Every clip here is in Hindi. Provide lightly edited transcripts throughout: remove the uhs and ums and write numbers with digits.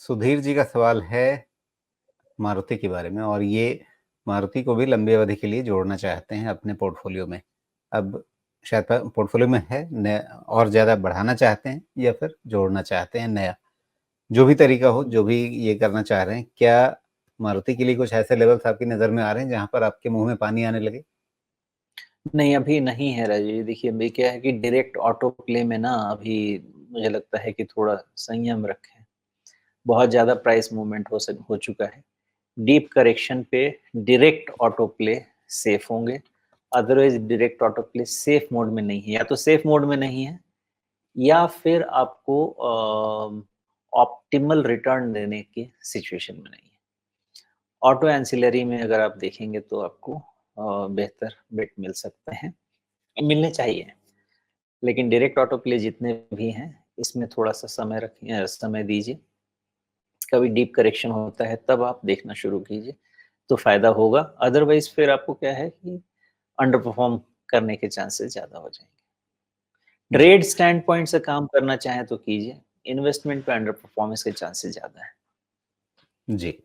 सुधीर जी का सवाल है मारुति के बारे में और ये मारुति को भी लंबी अवधि के लिए जोड़ना चाहते हैं अपने पोर्टफोलियो में। अब शायद पोर्टफोलियो में है और ज़्यादा बढ़ाना चाहते हैं या फिर जोड़ना चाहते हैं नया, जो भी तरीका हो, जो भी ये करना चाह रहे हैं, क्या मारुति के लिए कुछ ऐसे लेवल्स आपकी नज़र में आ रहे हैं जहाँ पर आपके मुँह में पानी आने लगे? नहीं, अभी नहीं है राजू जी। देखिए, अभी क्या है कि डायरेक्ट ऑटो प्ले में ना अभी मुझे लगता है कि थोड़ा संयम रखें। बहुत ज़्यादा प्राइस मूवमेंट हो चुका है। डीप करेक्शन पे डायरेक्ट ऑटो प्ले सेफ होंगे, otherwise direct auto play safe mode में नहीं है। या तो सेफ मोड में नहीं है या फिर आपको ऑप्टिमल रिटर्न देने की सिचुएशन में नहीं है। ऑटो एंसिलरी में अगर आप देखेंगे तो आपको बेहतर बेट मिल सकते हैं, मिलने चाहिए। लेकिन डायरेक्ट ऑटो प्ले जितने भी हैं, इसमें थोड़ा-सा समय दीजिए। कभी डीप करेक्शन होता है तब आप देखना शुरू कीजिए, तो फ़ायदा होगा। अदरवाइज़ फिर आपको क्या है कि अंडर परफ़ॉर्म करने के चांसेस ज़्यादा हो जाएँगे। जी, ट्रेड स्टैंड पॉइंट से काम करना चाहें तो कीजिए, इन्वेस्टमेंट पे अंडर परफ़ॉर्मेंस के चांसेस ज़्यादा हैं। जी।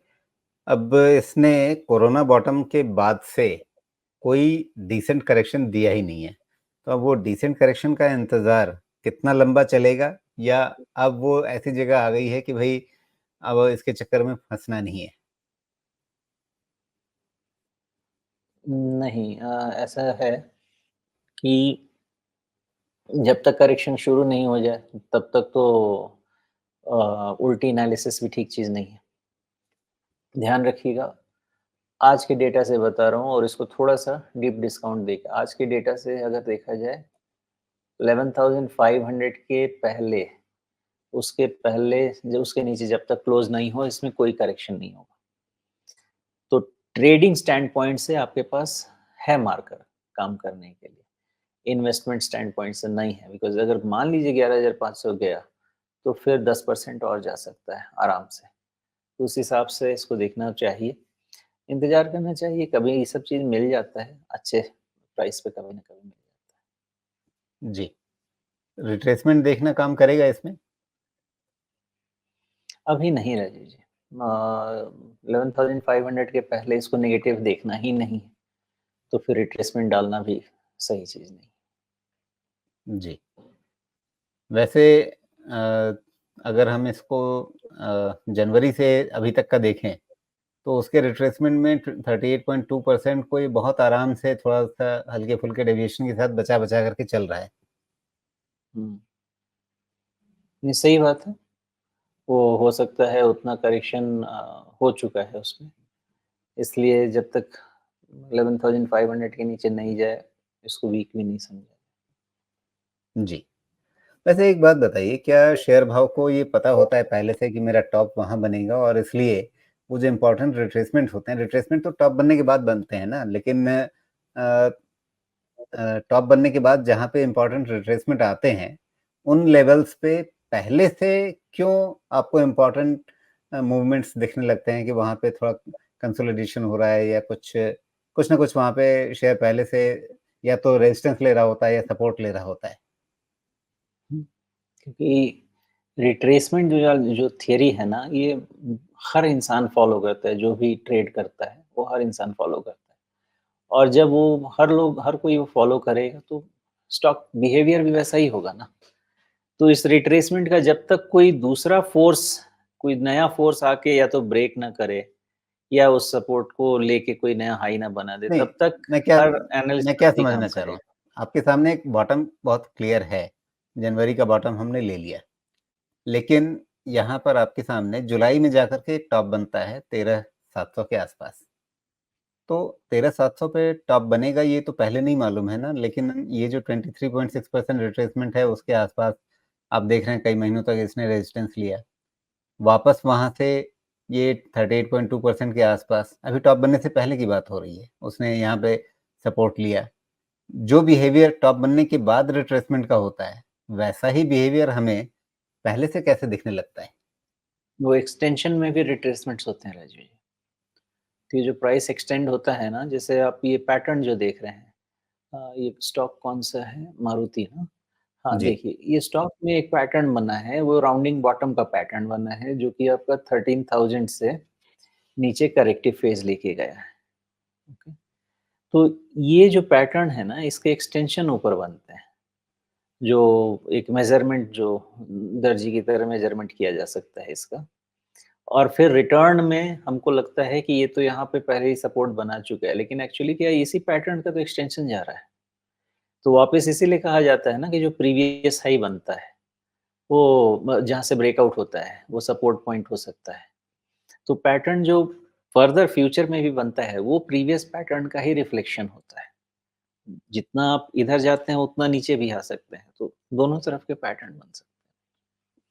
अब इसने कोरोना बॉटम के बाद से कोई डिसेंट करेक्शन दिया ही नहीं है। तो अब वो डिसेंट करेक्शन का इंतज़ार कितना लंबा चलेगा या अब वो ऐसी जगह आ गई है कि भई अब इसके चक्कर में फँसना नहीं है? नहीं ऐसा है कि जब तक करेक्शन शुरू नहीं हो जाए, तब तक तो उल्टी एनालिसिस भी ठीक चीज़ नहीं है। ध्यान रखिएगा, आज के डेटा से बता रहा हूँ और इसको थोड़ा-सा डीप डिस्काउंट देके आज के डेटा से अगर देखा जाए 11,500 के पहले, उसके पहले जो उसके नीचे जब तक क्लोज़ नहीं हो इसमें कोई करेक्शन नहीं होगा। तो ट्रेडिंग स्टैंड पॉइंट से आपके पास है मार्कर काम करने के लिए, इन्वेस्टमेंट स्टैंड पॉइंट से नहीं है बिकॉज़ अगर मान लीजिए 11,500 गया, तो फिर 10% और जा सकता है आराम से। तो उस हिसाब से इसको देखना चाहिए, इंतज़ार करना चाहिए, कभी ये सब चीज़ मिल जाता है, अच्छे प्राइस पे कभी न कभी मिल जाता है। जी। रिट्रेसमेंट देखना काम करेगा इसमें? अभी नहीं राजीव जी। 11,500 के पहले इसको नेगेटिव देखना ही नहीं है, तो फिर रिट्रेसमेंट डालना भी सही चीज़ नहीं। जी। वैसे अगर हम इसको जनवरी से अभी तक का देखें, तो उसके रिट्रेसमेंट में 38.2% कोई बहुत आराम से थोड़ा-सा हल्के-फुल्के डेविएशन के साथ बचा-बचा करके चल रहा है। हुँ। नहीं, सही बात है। वो हो सकता है उतना करेक्शन हो चुका है उसमें, इसलिए जब तक 11,500 के नीचे नहीं जाए, इसको वीक भी नहीं समझा। जी। वैसे एक बात बताइए, क्या शेयर भाव को ये पता होता है पहले से कि मेरा टॉप वहाँ बनेगा और इसलिए वो जो इम्पोर्टेंट रिट्रेसमेंट होते हैं, रिट्रेसमेंट तो टॉप बनने के बाद बनते हैं ना, लेकिन टॉप बनने के बाद जहाँ पे इम्पोर्टेंट रिट्रेसमेंट आते हैं, उन लेवल्स पे पहले से क्यों आपको इम्पोर्टेंट मूवमेंट्स दिखने लगते हैं कि वहाँ पे थोड़ा कंसोलिडेशन हो रहा है या कुछ ना कुछ वहाँ पे शेयर पहले से या तो रेजिस्टेंस ले रहा होता है या सपोर्ट ले रहा होता है? हुँ, क्योंकि रिट्रेसमेंट जो थियरी है ना, ये हर इंसान फ़ॉलो करता है, जो भी ट्रेड करता है, वो हर इंसान फ़ॉलो करता है। और जब वो हर कोई वो फ़ॉलो करेगा, तो स्टॉक बिहेवियर भी वैसा ही होगा ना। तो इस रिट्रेसमेंट का जब तक कोई दूसरा फ़ोर्स, कोई नया फ़ोर्स आके या तो ब्रेक ना करे या उस सपोर्ट को लेके कोई नया हाई ना बना दे, नहीं, तब तक मैं क्या हर एनालिस्ट मैं क्या वैसे ही समझना काम चाह रहा हूँ, करेगा। आपके सामने एक बॉटम बहुत क्लियर है, जनवरी का बॉटम हमने ले लिया। लेकिन यहाँ पर आपके सामने जुलाई में जाकर के एक टॉप बनता है 13,700 के आसपास। तो 13,700 पे टॉप बनेगा ये तो पहले नहीं मालूम है ना, लेकिन ये जो 23.6% रिट्रेसमेंट है उसके आसपास आप देख रहे हैं कई महीनों तक इसने रेजिस्टेंस लिया। वापस वहाँ से ये 38.2% के आसपास अभी टॉप बनने से पहले की बात हो रही है। उसने यहाँ पे सपोर्ट लिया। जो बिहेवियर टॉप बनने के बाद रिट्रेसमेंट का होता है, वैसा ही बिहेवियर हमें पहले से कैसे दिखने लगता है? वो एक्सटेंशन में भी रिट्रेसमेंट्स होते हैं राजू जी। तो ये जो प्राइस एक्सटेंड होता है ना, जैसे आप ये पैटर्न जो देख रहे हैं, ये स्टॉक कौन-सा है? मारुति ना? हाँ, जी, देखिए ये स्टॉक में एक पैटर्न बना है, वो राउंडिंग बॉटम का पैटर्न बना है, जो कि आपका 13,000 से नीचे करेक्टिव फेज़ लेके गया है। ओके। तो ये जो पैटर्न है ना, इसके एक्सटेंशन ऊपर बनते हैं, जो एक मेज़रमेंट जो दर्जी की तरह मेज़रमेंट किया जा सकता है इसका। और फिर रिटर्न में हमको लगता है कि ये तो यहाँ पे पहले ही सपोर्ट बना चुका है, लेकिन एक्चुअली क्या है, इसी पैटर्न का तो एक्सटेंशन जा रहा है। तो वापस इसीलिए कहा जाता है ना कि जो प्रीवियस हाई बनता है, वो जहाँ से ब्रेकआउट होता है, वो सपोर्ट पॉइंट हो सकता है। तो पैटर्न जो फर्दर फ्यूचर में भी बनता है, वो प्रीवियस पैटर्न का ही रिफ्लेक्शन होता है। जितना आप इधर जाते हैं, उतना नीचे भी आ सकते हैं, तो दोनों तरफ के पैटर्न बन सकते हैं।